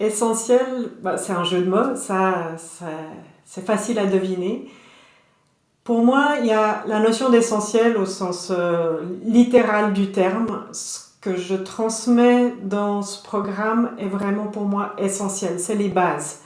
essentiel, c'est un jeu de mots, c'est facile à deviner. Pour moi, il y a la notion d'essentiel au sens littéral du terme. Ce que je transmets dans ce programme est vraiment pour moi essentiel, c'est les bases.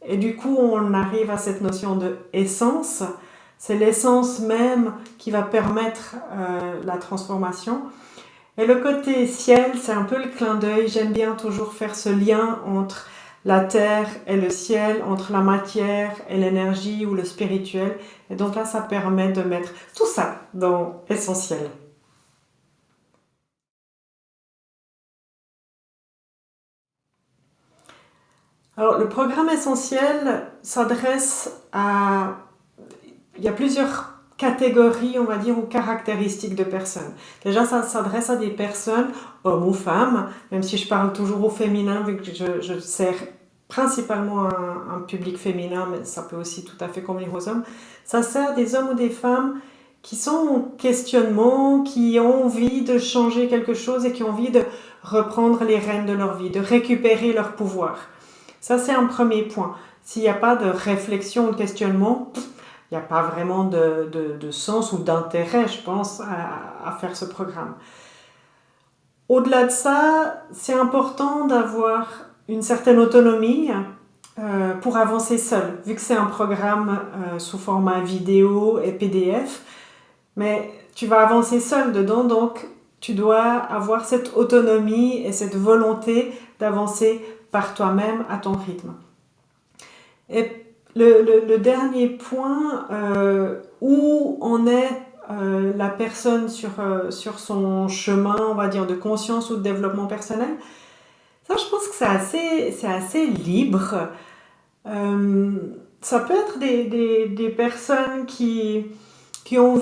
Et du coup, on arrive à cette notion de essence. C'est l'essence même qui va permettre la transformation. Et le côté ciel, c'est un peu le clin d'œil. J'aime bien toujours faire ce lien entre la terre et le ciel, entre la matière et l'énergie ou le spirituel. Et donc là, ça permet de mettre tout ça dans essentiel. Alors, le programme essentiel s'adresse à... Il y a plusieurs catégories, on va dire, ou caractéristiques de personnes. Déjà, ça s'adresse à des personnes, hommes ou femmes, même si je parle toujours au féminin, vu que je sers principalement un public féminin, mais ça peut aussi tout à fait convenir aux hommes. Ça sert des hommes ou des femmes qui sont en questionnement, qui ont envie de changer quelque chose et qui ont envie de reprendre les rênes de leur vie, de récupérer leur pouvoir. Ça, c'est un premier point. S'il n'y a pas de réflexion ou de questionnement, il n'y a pas vraiment de sens ou d'intérêt, je pense, à faire ce programme. Au-delà de ça, c'est important d'avoir une certaine autonomie pour avancer seul, vu que c'est un programme sous format vidéo et PDF, mais tu vas avancer seul dedans, donc tu dois avoir cette autonomie et cette volonté d'avancer par toi-même à ton rythme. Et le dernier point, où en est la personne sur son chemin, on va dire, de conscience ou de développement personnel, ça, je pense que c'est assez libre. Ça peut être des personnes qui ont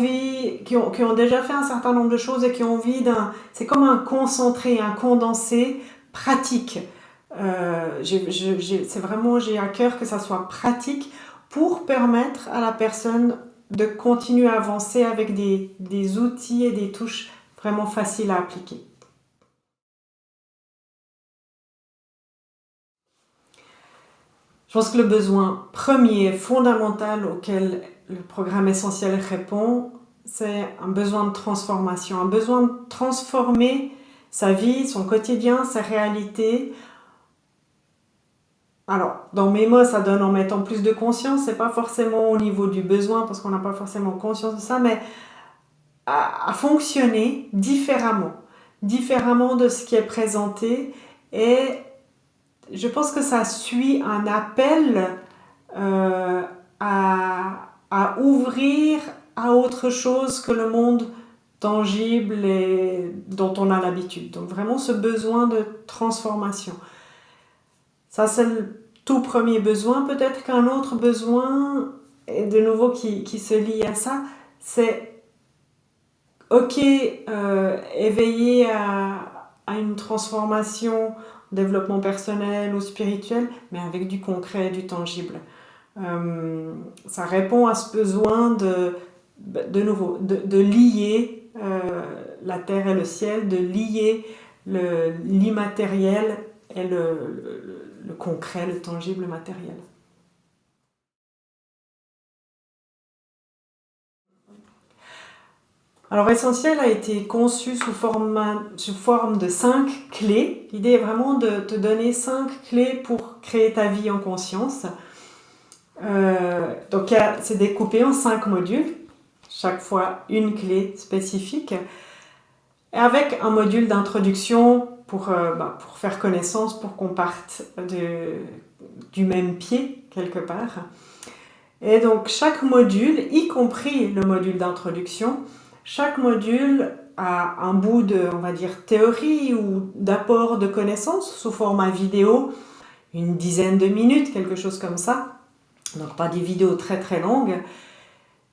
déjà fait un certain nombre de choses et qui ont envie d'un... C'est comme un concentré, un condensé pratique. C'est vraiment, j'ai à cœur que ça soit pratique pour permettre à la personne de continuer à avancer avec des outils et des touches vraiment faciles à appliquer. Je pense que le besoin premier, fondamental auquel le programme essentiel répond, c'est un besoin de transformation, un besoin de transformer sa vie, son quotidien, sa réalité. Alors, dans mes mots, ça donne en mettant plus de conscience, c'est pas forcément au niveau du besoin, parce qu'on n'a pas forcément conscience de ça, mais à fonctionner différemment de ce qui est présenté. Et je pense que ça suit un appel à ouvrir à autre chose que le monde tangible et dont on a l'habitude. Donc vraiment ce besoin de transformation. Ça, c'est le tout premier besoin. Peut-être qu'un autre besoin, et de nouveau qui se lie à ça, c'est ok, éveiller à une transformation, développement personnel ou spirituel, mais avec du concret, du tangible. Ça répond à ce besoin de nouveau, de lier la terre et le ciel, de lier l'immatériel et le concret, le tangible, le matériel. Alors Essentiel a été conçu sous forme de 5 clés. L'idée est vraiment de te donner 5 clés pour créer ta vie en conscience. Donc c'est découpé en 5 modules, chaque fois une clé spécifique, et avec un module d'introduction pour faire connaissance, pour qu'on parte du même pied quelque part. Et donc chaque module, y compris le module d'introduction, chaque module a un bout de, on va dire, théorie ou d'apport de connaissances sous format vidéo, une dizaine de minutes, quelque chose comme ça. Donc pas des vidéos très très longues.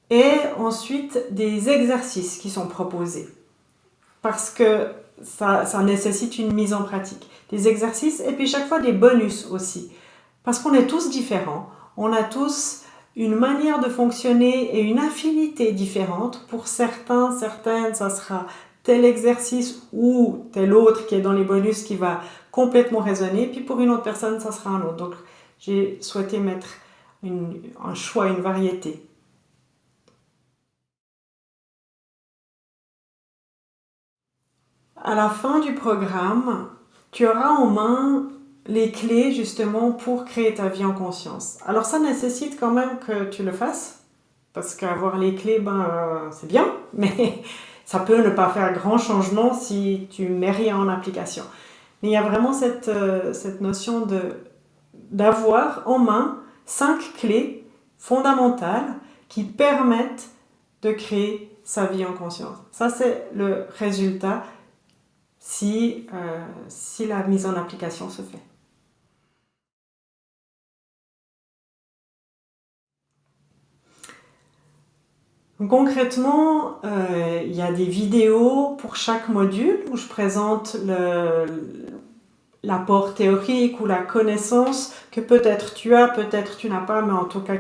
Et ensuite des exercices qui sont proposés. Parce que ça nécessite une mise en pratique. Des exercices et puis chaque fois des bonus aussi. Parce qu'on est tous différents. On a tous une manière de fonctionner et une affinité différente. Pour certaines, ça sera tel exercice ou tel autre qui est dans les bonus qui va complètement raisonné, puis pour une autre personne, ça sera un autre. Donc, j'ai souhaité mettre un choix, une variété. À la fin du programme, tu auras en main les clés justement pour créer ta vie en conscience. Alors ça nécessite quand même que tu le fasses, parce qu'avoir les clés, c'est bien, mais ça peut ne pas faire grand changement si tu mets rien en application. Mais il y a vraiment cette notion d'avoir en main 5 clés fondamentales qui permettent de créer sa vie en conscience. Ça, c'est le résultat si la mise en application se fait. Donc, concrètement, il y a des vidéos pour chaque module où je présente l'apport théorique ou la connaissance que peut-être tu as, peut-être tu n'as pas, mais en tout cas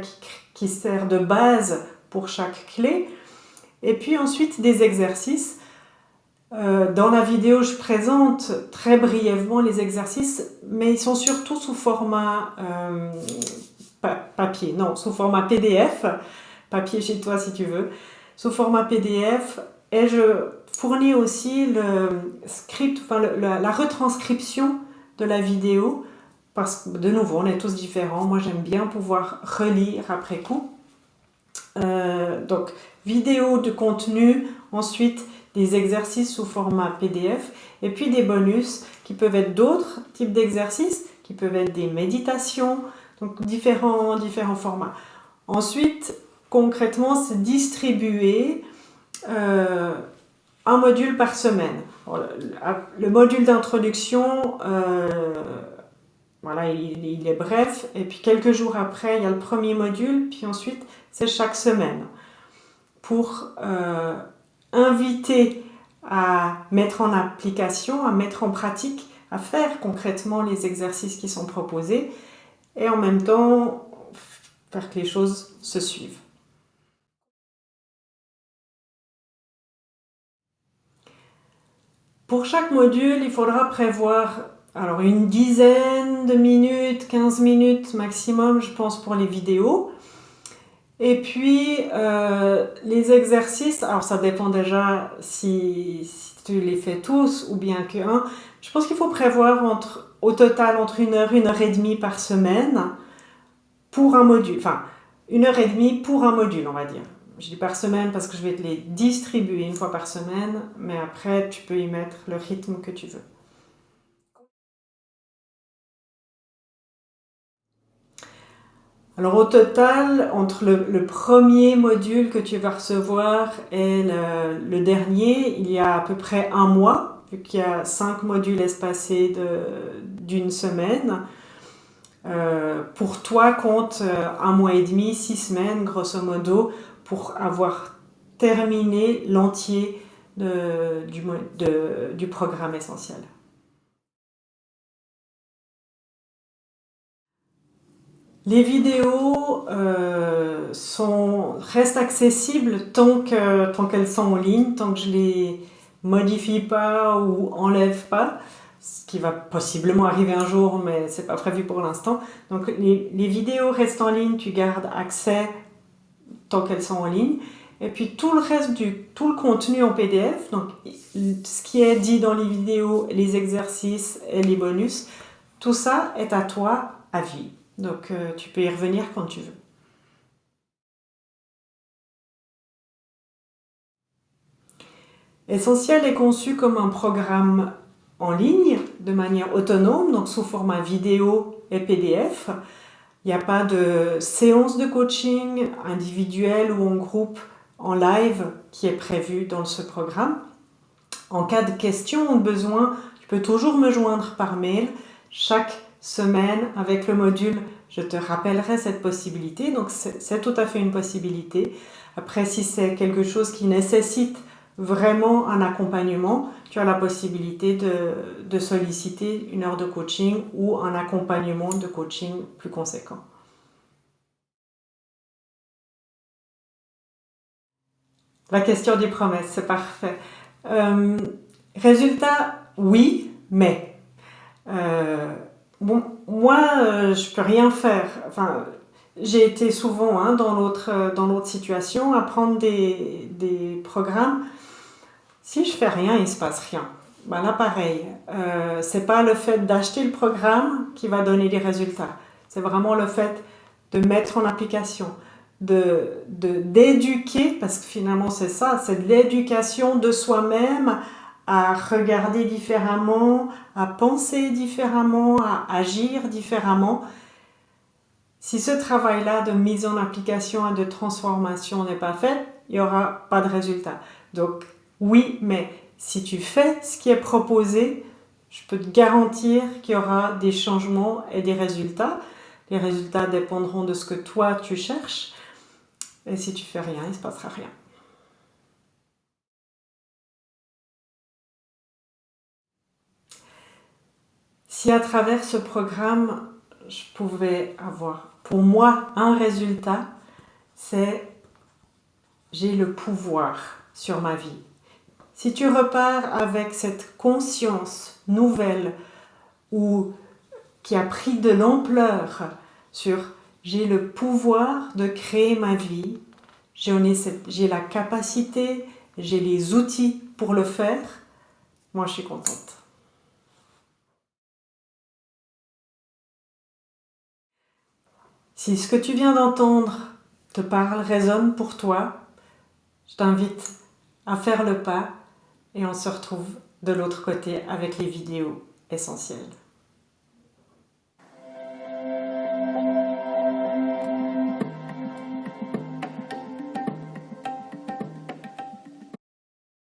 qui sert de base pour chaque clé. Et puis ensuite des exercices. Dans la vidéo, je présente très brièvement les exercices, mais ils sont surtout sous format papier, non, sous format PDF, papier chez toi si tu veux, sous format PDF, et je fournis aussi le script, enfin la retranscription de la vidéo, parce que de nouveau, on est tous différents. Moi, j'aime bien pouvoir relire après coup. Donc, vidéo de contenu, ensuite des exercices sous format PDF, et puis des bonus qui peuvent être d'autres types d'exercices, qui peuvent être des méditations, donc différents formats. Ensuite, concrètement, c'est distribuer un module par semaine. Alors, le module d'introduction, voilà, il est bref, et puis quelques jours après, il y a le premier module, puis ensuite, c'est chaque semaine. Pour inviter à mettre en application, à mettre en pratique, à faire concrètement les exercices qui sont proposés, et en même temps, faire que les choses se suivent. Pour chaque module, il faudra prévoir alors une dizaine de minutes, 15 minutes maximum, je pense, pour les vidéos. Et puis, les exercices, alors ça dépend déjà si tu les fais tous ou bien qu'un. Je pense qu'il faut prévoir au total entre 1 heure et demie par semaine pour un module. Enfin, 1 heure et demie pour un module, on va dire. Je dis par semaine parce que je vais te les distribuer une fois par semaine, mais après, tu peux y mettre le rythme que tu veux. Alors au total, entre le premier module que tu vas recevoir et le dernier, il y a à peu près un mois, vu qu'il y a 5 modules espacés d'une semaine. Pour toi, compte 1 mois et demi, 6 semaines, grosso modo, pour avoir terminé l'entier du programme essentiel. Les vidéos restent accessibles tant qu'elles sont en ligne, tant que je les modifie pas ou enlève pas, ce qui va possiblement arriver un jour, mais c'est pas prévu pour l'instant. Donc les vidéos restent en ligne, tu gardes accès tant qu'elles sont en ligne. Et puis tout le reste tout le contenu en PDF, donc ce qui est dit dans les vidéos, les exercices et les bonus, tout ça est à toi à vie. Donc tu peux y revenir quand tu veux. Essentiel est conçu comme un programme en ligne, de manière autonome, donc sous format vidéo et PDF. Il n'y a pas de séance de coaching individuelle ou en groupe, en live, qui est prévue dans ce programme. En cas de question ou de besoin, tu peux toujours me joindre par mail. Chaque semaine, avec le module, je te rappellerai cette possibilité. Donc c'est tout à fait une possibilité. Après, si c'est quelque chose qui nécessite vraiment un accompagnement, tu as la possibilité de solliciter 1 heure de coaching ou un accompagnement de coaching plus conséquent. La question des promesses, c'est parfait. Résultat, oui, mais Bon, moi, je peux rien faire. Enfin, j'ai été souvent dans l'autre situation à prendre des programmes. Si je fais rien, il se passe rien. Ben là, pareil. C'est pas le fait d'acheter le programme qui va donner les résultats. C'est vraiment le fait de mettre en application, d'éduquer, parce que finalement c'est ça, c'est de l'éducation de soi-même à regarder différemment, à penser différemment, à agir différemment. Si ce travail-là de mise en application et de transformation n'est pas fait, il n'y aura pas de résultat. Donc oui, mais si tu fais ce qui est proposé, je peux te garantir qu'il y aura des changements et des résultats. Les résultats dépendront de ce que toi tu cherches. Et si tu fais rien, il ne se passera rien. Si à travers ce programme, je pouvais avoir pour moi un résultat, c'est j'ai le pouvoir sur ma vie. Si tu repars avec cette conscience nouvelle ou qui a pris de l'ampleur sur j'ai le pouvoir de créer ma vie, j'ai la capacité, j'ai les outils pour le faire, moi je suis contente. Si ce que tu viens d'entendre te parle, résonne pour toi, je t'invite à faire le pas et on se retrouve de l'autre côté avec les vidéos essentielles.